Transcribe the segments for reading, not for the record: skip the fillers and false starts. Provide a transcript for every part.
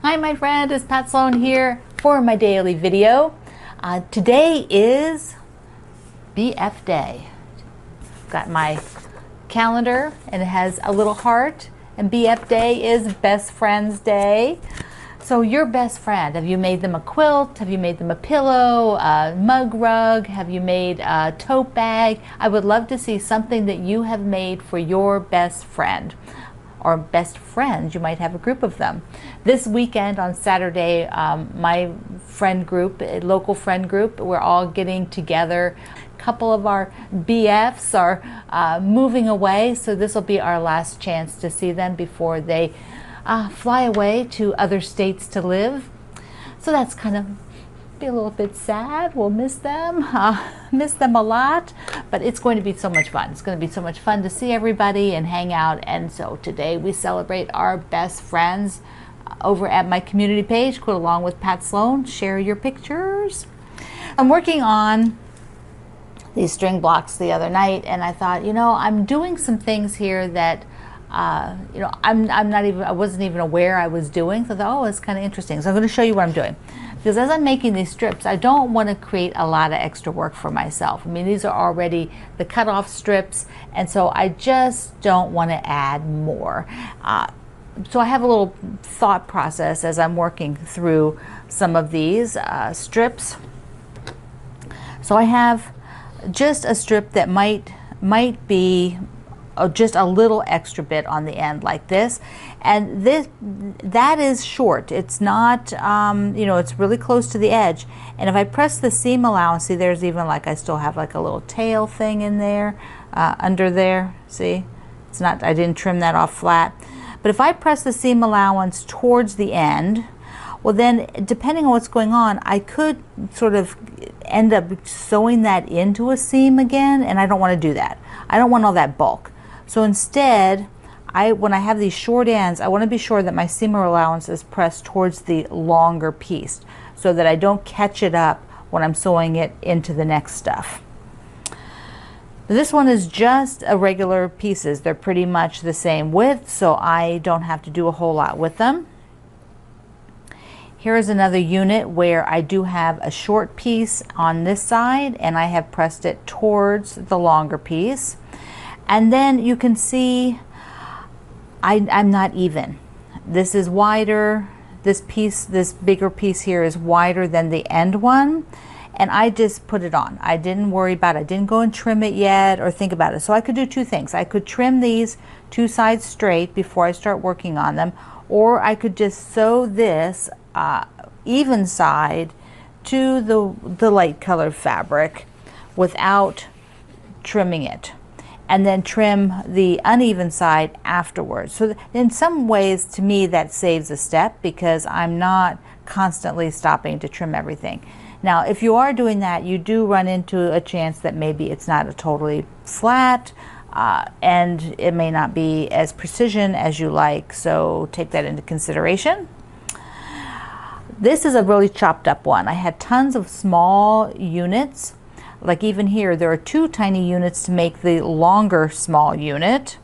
Hi, my friend, it's Pat Sloan here for my daily video. Today is BF Day. Got my calendar and it has a little heart, and BF Day is Best Friends Day. So your best friend, have you made them a quilt? Have you made them a pillow, a mug rug? Have you made a tote bag? I would love to see something that you have made for your best friend. Or best friends, you might have a group of them. This weekend on Saturday, my friend group, a local friend group, we're all getting together. A couple of our BFs are moving away, so this will be our last chance to see them before they fly away to other states to live. So that's kind of be a little bit sad. We'll miss them a lot, but it's going to be so much fun. It's going to be so much fun to see everybody and hang out. And so today we celebrate our best friends over at my community page, Quilt Along with Pat Sloan. Share your pictures. I'm working on these string blocks the other night, and I thought, you know, I'm doing some things here that you know, I wasn't even aware I was doing. So I thought, oh, it's kind of interesting. So I'm going to show you what I'm doing. Because as I'm making these strips, I don't want to create a lot of extra work for myself. I mean, these are already the cut-off strips, and so I just don't want to add more. So I have a little thought process as I'm working through some of these strips. So I have just a strip that might be just a little extra bit on the end like this, and that is short. It's not you know, it's really close to the edge, and if I press the seam allowance, see, there's even like I still have like a little tail thing in there under there. See, it's not, I didn't trim that off flat, but if I press the seam allowance towards the end, well then, depending on what's going on, I could sort of end up sewing that into a seam again, and I don't want to do that. I don't want all that bulk. So instead, when I have these short ends, I want to be sure that my seam allowance is pressed towards the longer piece so that I don't catch it up when I'm sewing it into the next stuff. This one is just a regular pieces. They're pretty much the same width, so I don't have to do a whole lot with them. Here is another unit where I do have a short piece on this side, and I have pressed it towards the longer piece. And then you can see I'm not even. This is wider. This piece, this bigger piece here, is wider than the end one. And I just put it on. I didn't worry about it. I didn't go and trim it yet or think about it. So I could do two things. I could trim these two sides straight before I start working on them, or I could just sew this even side to the light colored fabric without trimming it, and then trim the uneven side afterwards. So in some ways, to me, that saves a step because I'm not constantly stopping to trim everything. Now, if you are doing that, you do run into a chance that maybe it's not a totally flat, and it may not be as precision as you like, so take that into consideration. This is a really chopped up one. I had tons of small units. Like even here, there are two tiny units to make the longer small unit,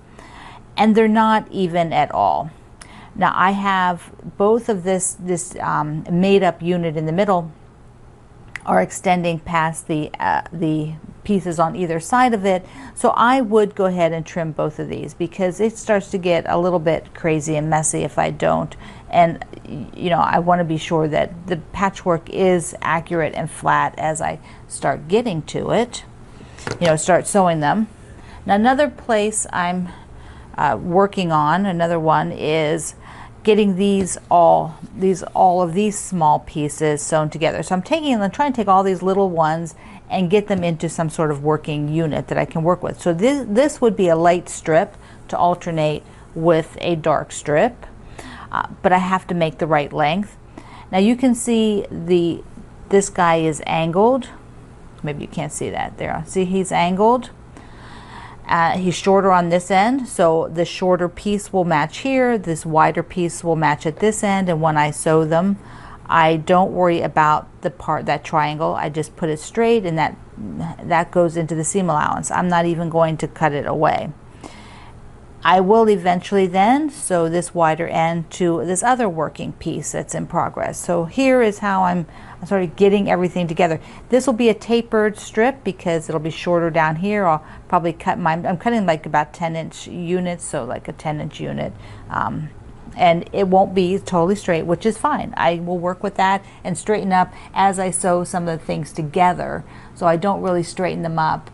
and they're not even at all. Now I have both of this made up unit in the middle are extending past the pieces on either side of it, so I would go ahead and trim both of these because it starts to get a little bit crazy and messy if I don't. And you know, I want to be sure that the patchwork is accurate and flat as I start getting to it, you know, start sewing them. Now another place I'm working on, another one, is getting all of these small pieces sewn together. So I'm trying to take all these little ones and get them into some sort of working unit that I can work with. So this would be a light strip to alternate with a dark strip, but I have to make the right length. Now you can see this guy is angled. Maybe you can't see that there. See, he's angled. He's shorter on this end, so the shorter piece will match here. This wider piece will match at this end, and when I sew them, I don't worry about that triangle. I just put it straight, and that, that goes into the seam allowance. I'm not even going to cut it away. I will eventually then sew this wider end to this other working piece that's in progress. So here is how I'm sort of getting everything together. This will be a tapered strip because it'll be shorter down here. I'll probably cut I'm cutting like about 10-inch units, so like a 10-inch unit. And it won't be totally straight, which is fine. I will work with that and straighten up as I sew some of the things together, so I don't really straighten them up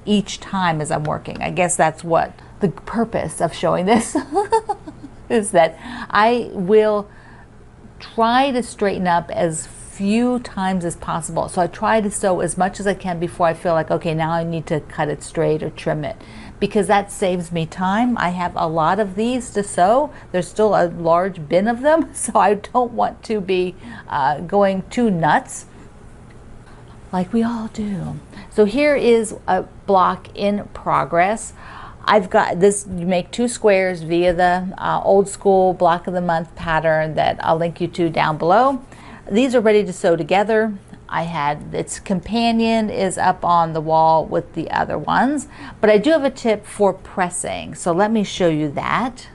each time as I'm working. I guess that's what the purpose of showing this is, that I will try to straighten up as few times as possible. So I try to sew as much as I can before I feel like, okay, now I need to cut it straight or trim it, because that saves me time. I have a lot of these to sew. There's still a large bin of them, so I don't want to be going too nuts like we all do. So here is a block in progress. I've got this, you make 2 squares via the old school block of the month pattern that I'll link you to down below. These are ready to sew together. I had its companion is up on the wall with the other ones, but I do have a tip for pressing. So let me show you that.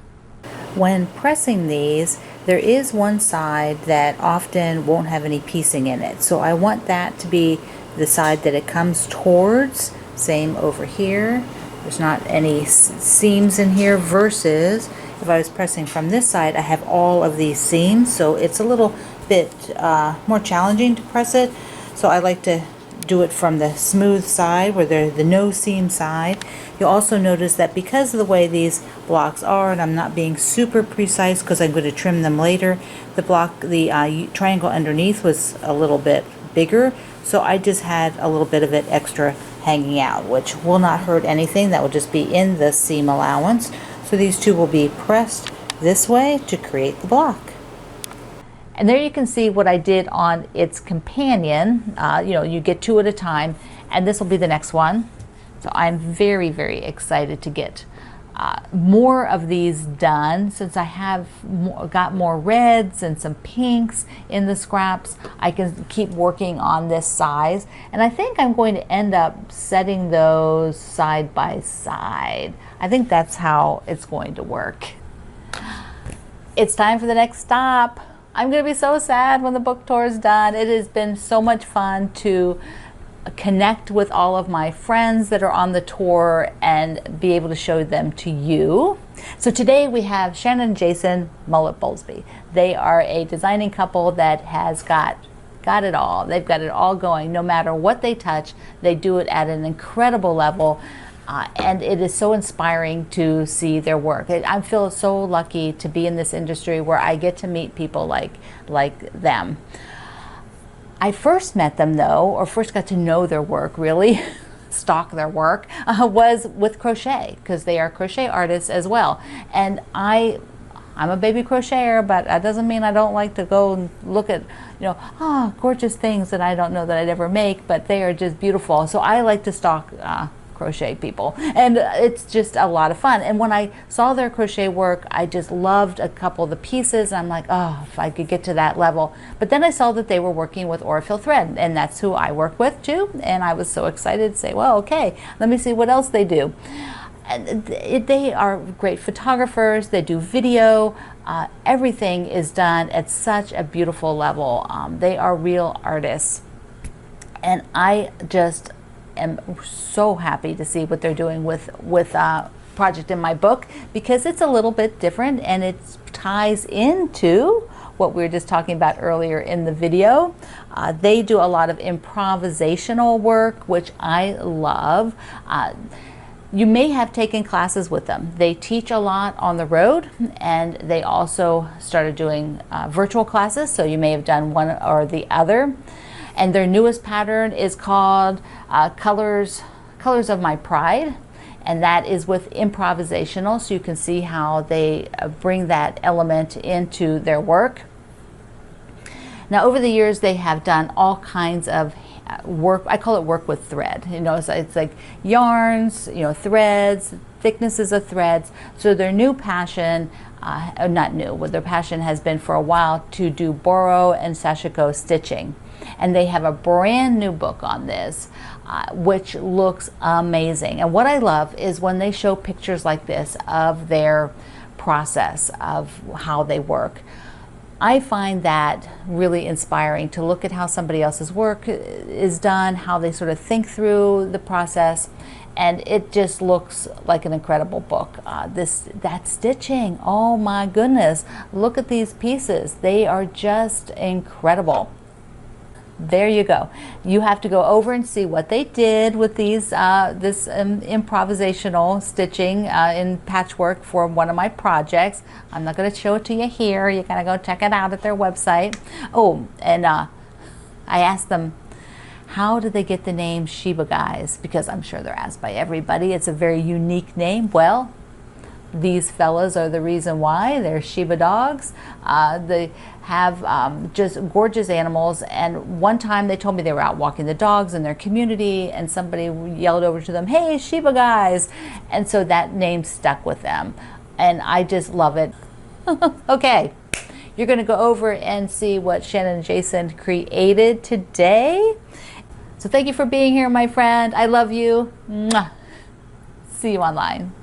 When pressing these, there is one side that often won't have any piecing in it. So I want that to be the side that it comes towards. Same over here. There's not any seams in here, versus if I was pressing from this side, I have all of these seams, so it's a little bit more challenging to press it. So I like to do it from the smooth side, where they're the no seam side. You'll also notice that because of the way these blocks are, and I'm not being super precise because I'm going to trim them later, the triangle underneath was a little bit bigger, so I just had a little bit of it extra hanging out, which will not hurt anything. That will just be in the seam allowance. So these two will be pressed this way to create the block. And there you can see what I did on its companion. You know, you get 2 at a time, and this will be the next one. So I'm very, very excited to get more of these done, since I have got more reds and some pinks in the scraps. I can keep working on this size, and I think I'm going to end up setting those side by side. I think that's how it's going to work. It's time for the next stop. I'm going to be so sad when the book tour is done. It has been so much fun to connect with all of my friends that are on the tour and be able to show them to you. So today we have Shannon and Jason Mullet-Bowlesby. They are a designing couple that has got it all. They've got it all going. No matter what they touch, they do it at an incredible level. And it is so inspiring to see their work. I feel so lucky to be in this industry where I get to meet people like them. I first met them though, or first got to know their work, really, stalk their work, was with crochet, because they are crochet artists as well. And I'm a baby crocheter, but that doesn't mean I don't like to go and look at, gorgeous things that I don't know that I'd ever make, but they are just beautiful. So I like to stalk crochet people, and it's just a lot of fun. And when I saw their crochet work, I just loved a couple of the pieces. I'm like, oh, if I could get to that level. But then I saw that they were working with Orifil thread, and that's who I work with too, and I was so excited to say, well, okay, let me see what else they do. And they are great photographers. They do video. Everything is done at such a beautiful level. They are real artists, and I just am so happy to see what they're doing with Project in My Book, because it's a little bit different, and it ties into what we were just talking about earlier in the video. They do a lot of improvisational work, which I love. You may have taken classes with them. They teach a lot on the road, and they also started doing virtual classes, so you may have done one or the other. And their newest pattern is called Colors of My Pride, and that is with improvisational, so you can see how they bring that element into their work. Now, over the years, they have done all kinds of work. I call it work with thread. So it's like yarns, threads, thicknesses of threads. So their new passion, not new, but their passion has been for a while to do boro and sashiko stitching. and they have a brand new book on this, which looks amazing. And what I love is when they show pictures like this of their process of how they work. I find that really inspiring to look at how somebody else's work is done, how they sort of think through the process, and it just looks like an incredible book. That stitching, oh my goodness, look at these pieces. They are just incredible. There you go. You have to go over and see what they did with these this improvisational stitching in patchwork for one of my projects. I'm not going to show it to you here. You gotta go check it out at their website. Oh, and I asked them, how did they get the name Shiba Guys? Because I'm sure they're asked by everybody. It's a very unique name. Well, these fellas are the reason why. They're Shiba dogs. They have just gorgeous animals, and one time they told me they were out walking the dogs in their community and somebody yelled over to them, "Hey, Shiba Guys," and so that name stuck with them, and I just love it. Okay, you're going to go over and see what Shannon and Jason created today. So thank you for being here, my friend. I love you. Mwah. See you online.